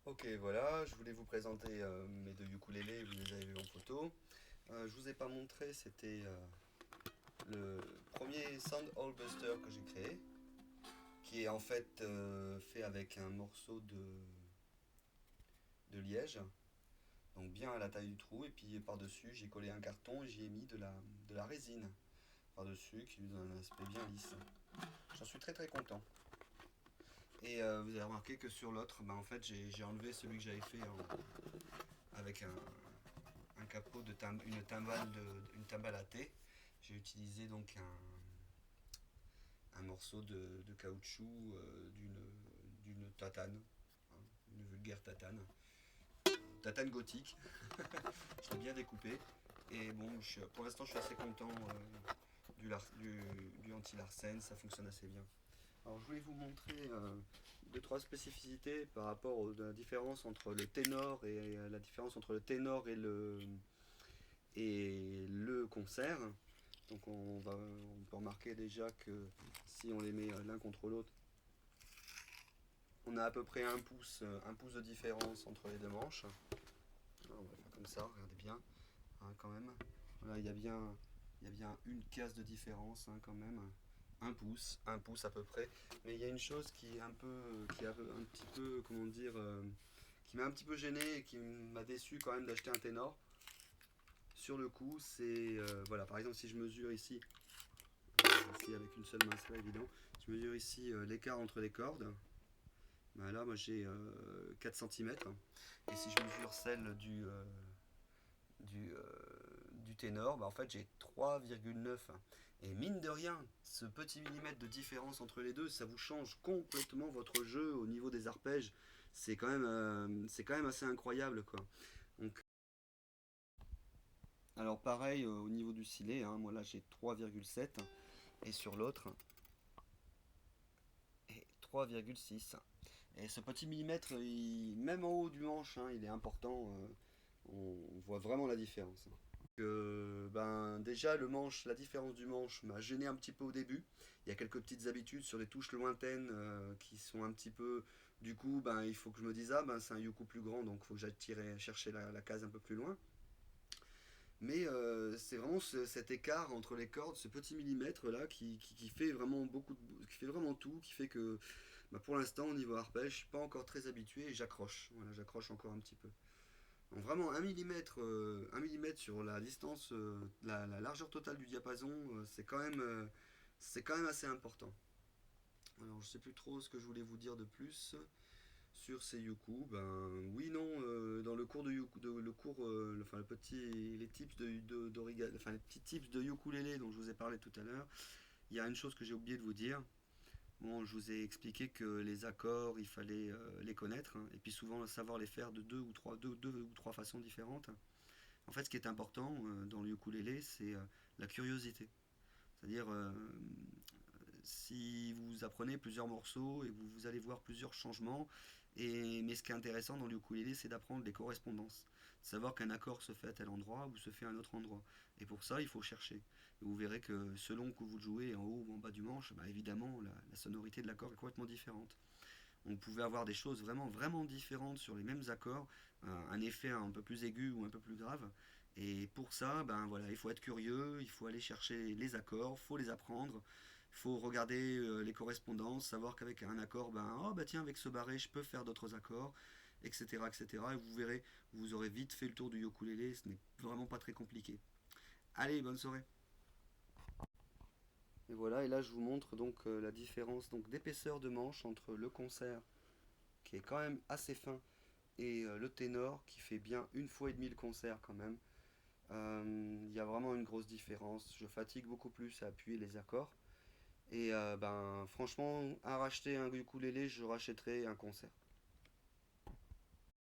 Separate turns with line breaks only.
Ok, voilà, je voulais vous présenter mes deux ukulélés, vous les avez vus en photo. Je vous ai pas montré, c'était le premier Sound Hole Buster que j'ai créé, qui est en fait fait avec un morceau de liège, donc bien à la taille du trou, et puis par-dessus j'ai collé un carton et j'y ai mis de la résine par-dessus qui lui donne un aspect bien lisse. J'en suis très très content. Et vous avez remarqué que sur l'autre, bah, en fait j'ai enlevé celui que j'avais fait avec un capot une timbale à thé. J'ai utilisé donc un morceau de caoutchouc d'une tatane, hein, une vulgaire tatane, tatane gothique. Je l'ai bien découpé. Et bon, pour l'instant, je suis assez content du anti-larsen, ça fonctionne assez bien. Alors, je voulais vous montrer deux, trois spécificités par rapport à la différence entre le ténor et la différence entre le ténor et le concert. Donc on peut remarquer déjà que si on les met l'un contre l'autre, on a à peu près un pouce de différence entre les deux manches. Alors, on va faire comme ça, regardez bien, hein, quand même. Voilà, il y a bien une case de différence, hein, quand même. Un pouce à peu près. Mais il y a une chose qui est un petit peu, comment dire, qui m'a un petit peu gêné et qui m'a déçu quand même d'acheter un ténor. Sur le coup, c'est, voilà, par exemple, si je mesure ici, avec une seule main, c'est pas évident. Je mesure ici l'écart entre les cordes. Ben là, moi j'ai 4 cm. Et si je mesure celle du ténor, ben en fait j'ai 3,9. Et mine de rien, ce petit millimètre de différence entre les deux, ça vous change complètement votre jeu au niveau des arpèges. C'est quand même assez incroyable, quoi. Donc, alors pareil au niveau du silet, hein, moi là j'ai 3,7 et sur l'autre et 3,6. Et ce petit millimètre, même en haut du manche, hein, il est important. On voit vraiment la différence. Ben, déjà, la différence du manche m'a gêné un petit peu au début. Il y a quelques petites habitudes sur les touches lointaines qui sont un petit peu. Du coup, ben, il faut que je me dise, ah, ben, c'est un yuku plus grand, donc il faut que j'aille chercher la case un peu plus loin. Mais c'est vraiment cet écart entre les cordes, ce petit millimètre là qui fait vraiment qui fait vraiment tout, qui fait que bah, pour l'instant au niveau arpège, je suis pas encore très habitué et j'accroche. Voilà, j'accroche encore un petit peu. Donc vraiment un millimètre sur la distance, la largeur totale du diapason, c'est quand même assez important. Alors je sais plus trop ce que je voulais vous dire de plus sur ces yuku. Ben oui non, dans le cours de yuku, le cours, enfin les tips enfin les petits tips de ukulélé dont je vous ai parlé tout à l'heure, il y a une chose que j'ai oublié de vous dire. Bon, je vous ai expliqué que les accords, il fallait les connaître, hein, et puis souvent savoir les faire de deux ou trois façons différentes. En fait, ce qui est important dans le ukulélé, c'est la curiosité. C'est-à-dire, si vous apprenez plusieurs morceaux et vous allez voir plusieurs changements, mais ce qui est intéressant dans le ukulélé, c'est d'apprendre les correspondances. Savoir qu'un accord se fait à tel endroit ou se fait à un autre endroit. Et pour ça, il faut chercher. Et vous verrez que selon que vous le jouez en haut ou en bas du manche, bah évidemment, la sonorité de l'accord est complètement différente. On pouvait avoir des choses vraiment, vraiment différentes sur les mêmes accords, un effet un peu plus aigu ou un peu plus grave. Et pour ça, ben voilà, il faut être curieux, il faut aller chercher les accords, il faut les apprendre, il faut regarder les correspondances, savoir qu'avec un accord, ben oh bah tiens avec ce barré je peux faire d'autres accords, etc., etc. Et vous verrez, vous aurez vite fait le tour du ukulélé, ce n'est vraiment pas très compliqué. Allez, bonne soirée. Et voilà, et là je vous montre donc la différence donc d'épaisseur de manche entre le concert qui est quand même assez fin et le ténor qui fait bien une fois et demie le concert quand même. Il y a vraiment une grosse différence. Je fatigue beaucoup plus à appuyer les accords. Et ben franchement, à racheter un ukulélé, je rachèterai un concert.